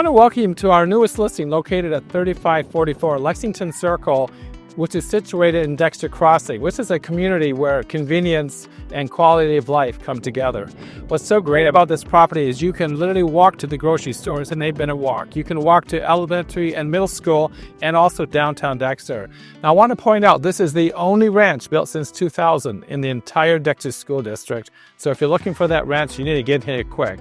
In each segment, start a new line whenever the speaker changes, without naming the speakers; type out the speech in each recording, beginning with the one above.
want to welcome you to our newest listing located at 3544 Lexington Circle, which is situated in Dexter Crossing, which is a community where convenience and quality of life come together. What's so great about this property is you can literally walk to the grocery stores and they've been a walk. You can walk to elementary and middle school and also downtown Dexter. Now I want to point out this is the only ranch built since 2000 in the entire Dexter School District. So if you're looking for that ranch, you need to get here quick.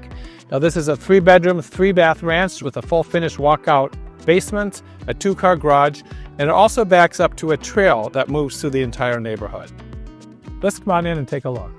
Now this is a 3-bedroom, 3-bath ranch with a full finished walkout basement, a 2-car garage, and it also backs up to a trail that moves through the entire neighborhood. Let's come on in and take a look.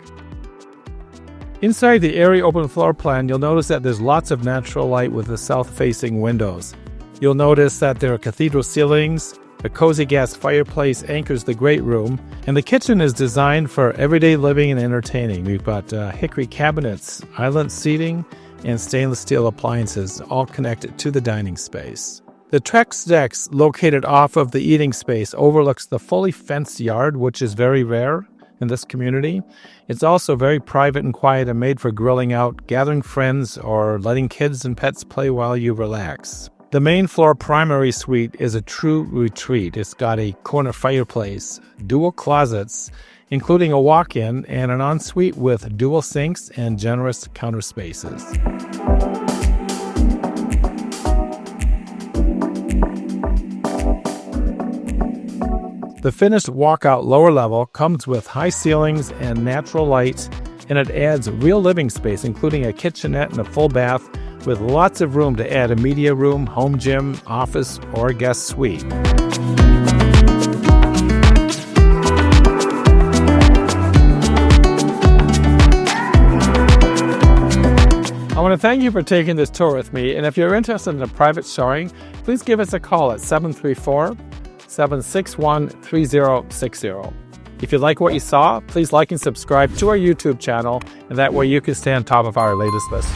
Inside the airy open floor plan, you'll notice that there's lots of natural light with the south-facing windows. You'll notice that there are cathedral ceilings, a cozy gas fireplace anchors the great room, and the kitchen is designed for everyday living and entertaining. We've got hickory cabinets, island seating, and stainless steel appliances all connected to the dining space. The Trex decks located off of the eating space overlooks the fully fenced yard, which is very rare in this community. It's also very private and quiet and made for grilling out, gathering friends, or letting kids and pets play while you relax. The main floor primary suite is a true retreat. It's got a corner fireplace, dual closets, including a walk-in and an ensuite with dual sinks and generous counter spaces. The finished walkout lower level comes with high ceilings and natural light, and it adds real living space, including a kitchenette and a full bath with lots of room to add a media room, home gym, office, or guest suite. I want to thank you for taking this tour with me, and if you're interested in a private showing, please give us a call at 734-761-3060. If you like what you saw, please like and subscribe to our YouTube channel, and that way you can stay on top of our latest list.